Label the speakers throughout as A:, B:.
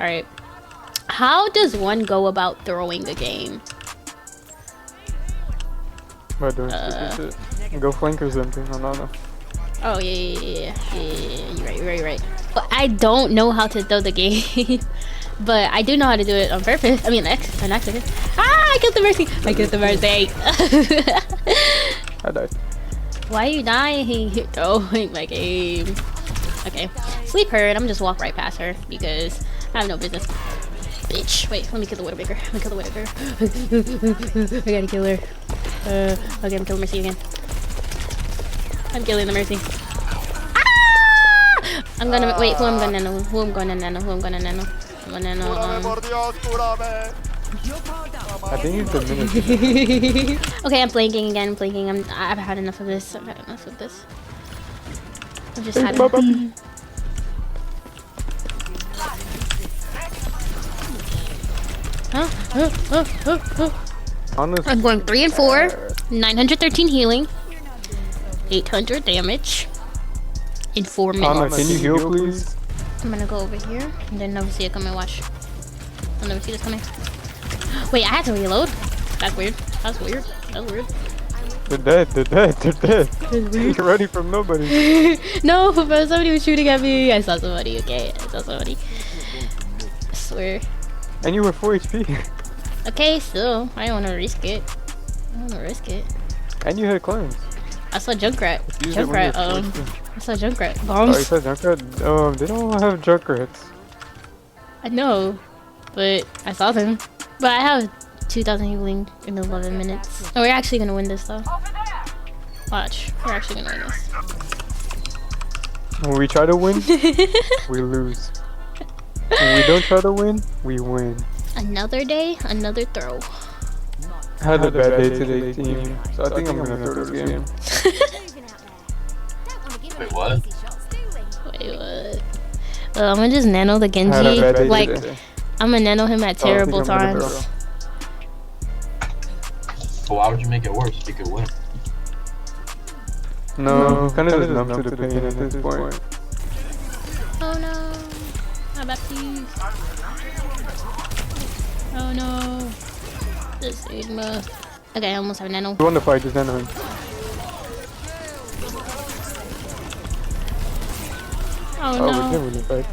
A: Alright. How does one go about throwing a game?
B: By doing stupid shit. Go flank or something. I don't know.
A: Oh, yeah. You're right. But I don't know how to throw the game. But I do know how to do it on purpose. I mean, an accident. Ah, I killed the Mercy. I
B: died.
A: Why are you dying? You're throwing my game. Okay. Sleep her, and I'm just walk right past her because I have no business. Bitch. Wait, let me kill the Widowmaker. I gotta kill her. Okay, I'm killing Mercy again. I'm killing the Mercy. Ah! I'm gonna wait. Who I'm gonna nano? I'm gonna nano.
B: I think it's a minute.
A: Okay, I'm flanking again. I've had enough of this. I've just had enough. I'm going 3 and 4, 913 healing, 800 damage in 4 minutes.
B: Anna, can you heal, please?
A: I'm gonna go over here and then never see it coming. Watch. I'll never see this coming. Wait, I had to reload. That's weird.
B: They're dead. You're ready from nobody.
A: No, but somebody was shooting at me. I saw somebody. Okay, I swear.
B: And you were 4 HP.
A: Okay, still, I don't want to risk it.
B: And you had clones.
A: I saw Junkrat. I saw Junkrat.
B: Oh,
A: Bombs.
B: you said Junkrat? They don't have Junkrats.
A: I know, but I saw them. But I have 2,000 healing in 11 minutes. Oh, we're actually gonna win this though. Watch, we're actually gonna win this.
B: When we try to win, we lose. When we don't try to win, we win.
A: Another day, another throw.
B: I had a bad day today, team. So I think I'm gonna throw this game.
C: Wait, what?
A: I'm gonna just nano the Genji. Like,
B: today.
A: I'm gonna nano him at terrible times.
C: But why would you make it worse? You could win.
B: No, kind of just numb to the pain at this point.
A: Oh no. How about these? Oh no. This Sigma. Okay, I almost have a nano.
B: You want to fight, just nano him.
A: Oh
B: We
A: no.
B: did win the fight.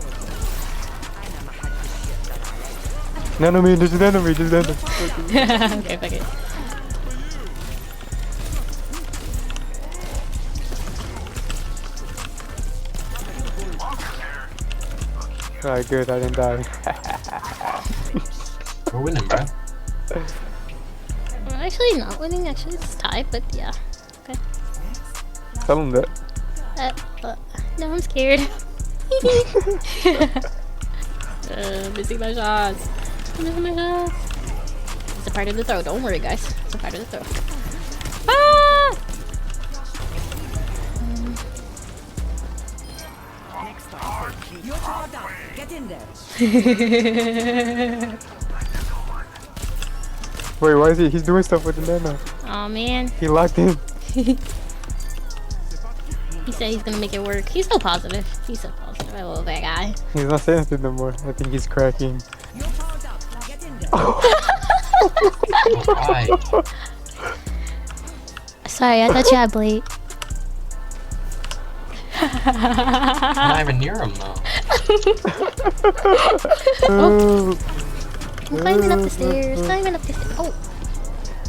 B: Nano me, just nano me.
A: Okay, fuck it.
B: Alright, good, I didn't die.
C: We're winning, bro.
A: We're actually not winning, actually it's tied, but yeah. Okay.
B: Tell him that.
A: No, I'm scared. Missing my shots. It's a part of the throw, don't worry guys. It's a part of the throw. Ah!
D: Get in there.
B: Wait, why is he's doing stuff with the nano?
A: Oh man.
B: He locked in.
A: He said he's gonna make it work. He's so positive. I love that guy.
B: He's not saying anything no more. I think he's cracking.
C: Why?
A: Sorry, I thought you had Blade.
C: I'm not even near him though.
A: Oh. I'm climbing up the stairs. Oh.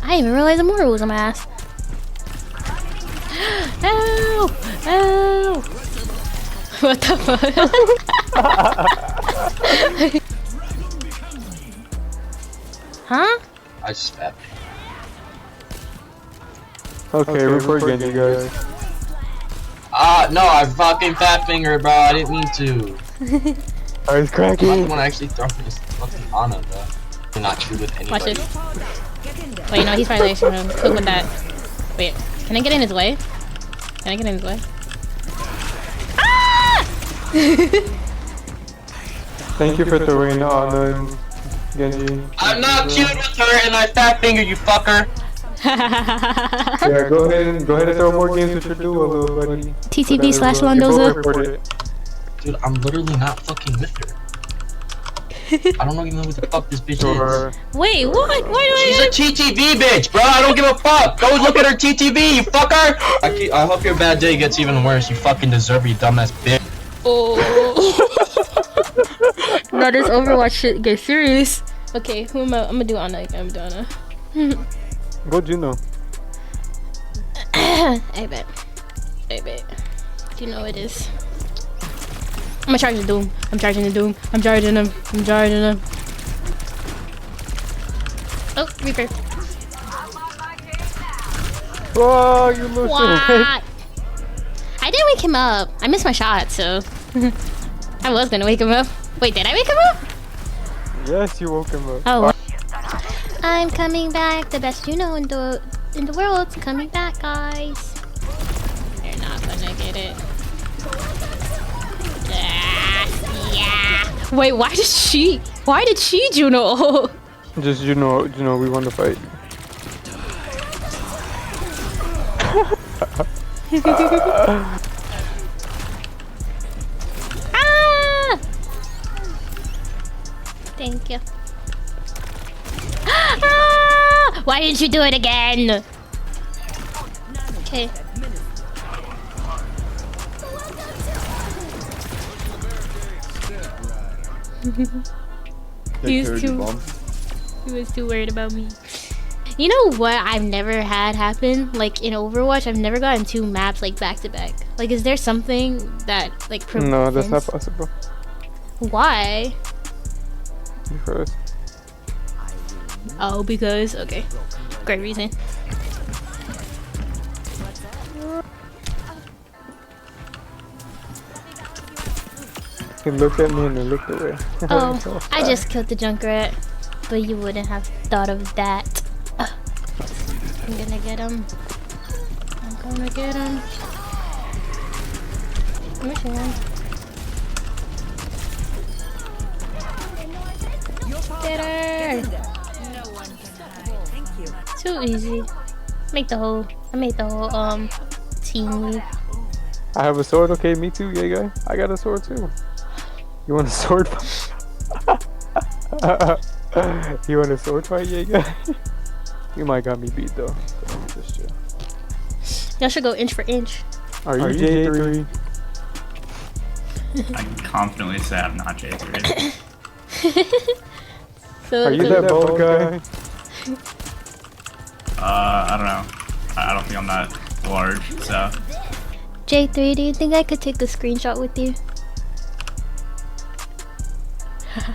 A: I didn't even realize the Mora was on my ass. Ow! Ow! What the fuck? Huh?
C: I just spat.
B: Okay, report again, you guys.
C: No, I fucking fat fingered, bro. I didn't mean to.
B: Oh, he's cracking.
C: I want to actually throw for this fucking Ana, bro. And not shoot with
A: Watch
C: anybody.
A: this. Wait, no, he's probably actually gonna cook with that. Wait, can I get in his way? Ah!
B: Thank you for throwing on Genji.
C: I'm not cute with her and I fat finger, you fucker.
B: Yeah, go ahead and throw more games with your duo, little buddy.
A: TTB/Londoza.
B: Report it.
C: Dude, I'm literally not fucking with her. I don't even know what the fuck this bitch
B: Sure.
C: is.
A: Wait, what? Why do I?
C: She's a TTV bitch, bro. I don't give a fuck. Go look at her TTV, you fucker. I hope your bad day gets even worse. You fucking deserve it, you dumbass bitch.
A: Oh. No, this Overwatch shit gets serious. Okay, who am I? I'm gonna do Ana again. I'm doing Ana.
B: Go Juno.
A: I bet. Do you know what it is? I'm gonna charge the Doom. I'm charging the Doom. I'm charging him. Oh, Reaper.
B: Oh, you lose.
A: What? I didn't wake him up. I missed my shot, so I was gonna wake him up. Wait, did I wake him up?
B: Yes, you woke him up.
A: Oh. I'm coming back. The best Juno in the world's coming back, guys. They're not gonna get it. Yeah. Wait, why did she Juno?
B: Just Juno, we won the fight.
A: Ah! Thank you. Ah! Why didn't you do it again? Okay. He was too worried about me. You know what I've never had happen? Like in Overwatch, I've never gotten 2 maps like back to back. Like, is there something that like prevents?
B: No, that's not possible.
A: Why?
B: Because
A: Oh, because okay, great reason.
B: he looked at me and then looked away.
A: Oh, I just killed the Junkrat, but you wouldn't have thought of that. I'm gonna get him. Where's he? Get her! Too easy. I made the whole team leave.
B: I have a sword. Okay, me too, yeah, guy. I got a sword too. You want a sword fight? You want a sword fight, yeah, guy? You might got me beat though. So just chill.
A: Y'all should go inch for inch.
B: Are you J3?
D: I can confidently say I'm not J3.
A: So
B: Are you that bald guy?
D: I don't know. I don't think I'm that large, so.
A: J3, do you think I could take a screenshot with you?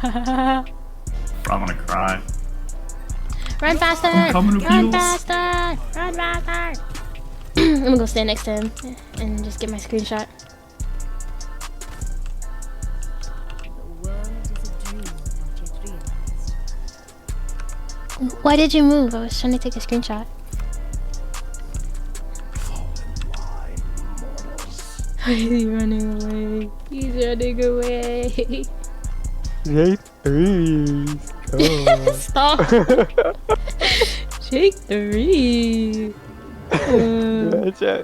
D: I'm gonna cry.
A: Run faster!
D: I'm coming to
A: Run
D: heels.
A: faster! Run faster! I'm gonna go stand next to him and just get my screenshot. Why did you move? I was trying to take a screenshot. He's running away. He's running away.
B: J3. Oh.
A: Stop. J3.
B: Yeah, chat.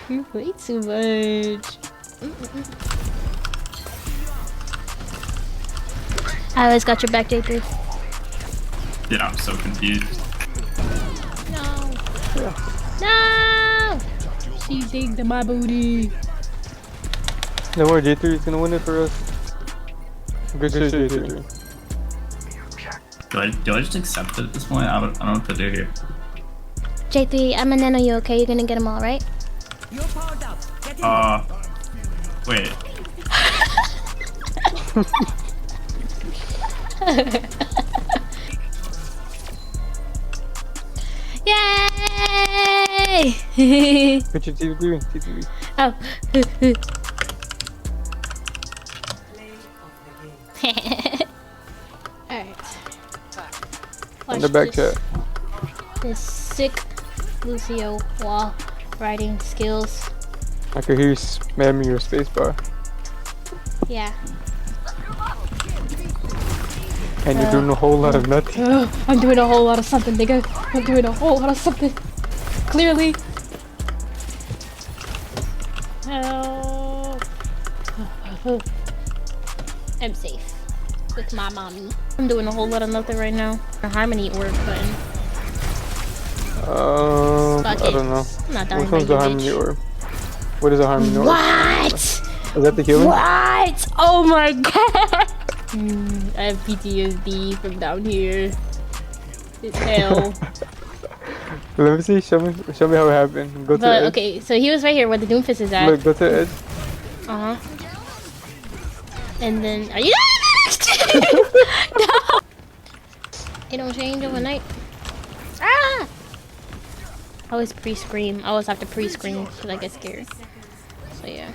A: You play too much. I always got your back, J3.
D: Dude, I'm so confused.
A: No. No. She digged my booty.
B: No more, J3 is gonna win it for us. Good shit, J3.
D: Do I just accept it at this point? I don't know what to do here.
A: J3, I'm a nano. You okay? You're gonna get them all, right?
D: Wait.
A: Yay!
B: Put your TTV.
A: Oh. Alright.
B: On the back chat.
A: This sick Lucio wall riding skills.
B: I could hear you spamming your spacebar.
A: Yeah.
B: And you're doing a whole lot of nothing.
A: I'm doing a whole lot of something, nigga. I'm doing a whole lot of something. Clearly. Help. I'm safe. with my mommy. I'm doing a whole lot of nothing right now. The harmony orb button.
B: I don't know.
A: I'm not dying
B: Which
A: by
B: one's
A: you,
B: the harmony
A: bitch.
B: orb? What is a harmony orb?
A: What?
B: Is that the healing?
A: What? Oh my god! I have PTSD from down here. It's hell.
B: Let me see. Show me how it happened. Go to the
A: But
B: edge.
A: okay, so he was right here where the Doomfist is at.
B: Look, go to the edge.
A: Uh huh. And then are you? No. It don't change overnight. Ah! I always pre-scream. I always have to pre-scream because I get scared. So yeah.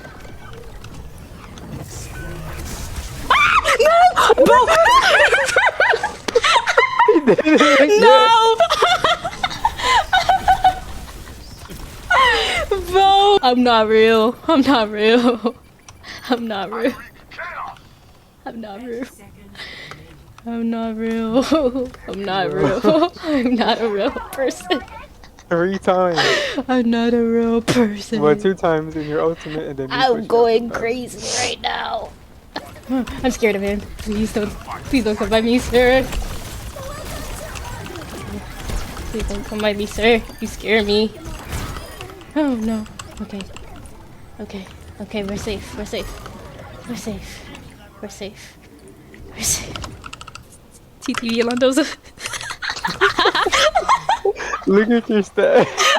A: Ah! No! No! Bro, I'm not real. I'm not real. I'm not real. I'm not real. I'm not real. I'm not real. I'm not a real person.
B: 3 times.
A: I'm not a real person.
B: Well, 2 times in your ultimate, and then.
A: I'm going crazy right now. I'm scared of him. Please don't come by me, sir. Please don't come by me, sir. You scare me. Oh no. Okay. Okay. Okay, we're safe. We're safe. We're safe. We're safe. We're safe. TTV Alondo's.
B: Look at your stats.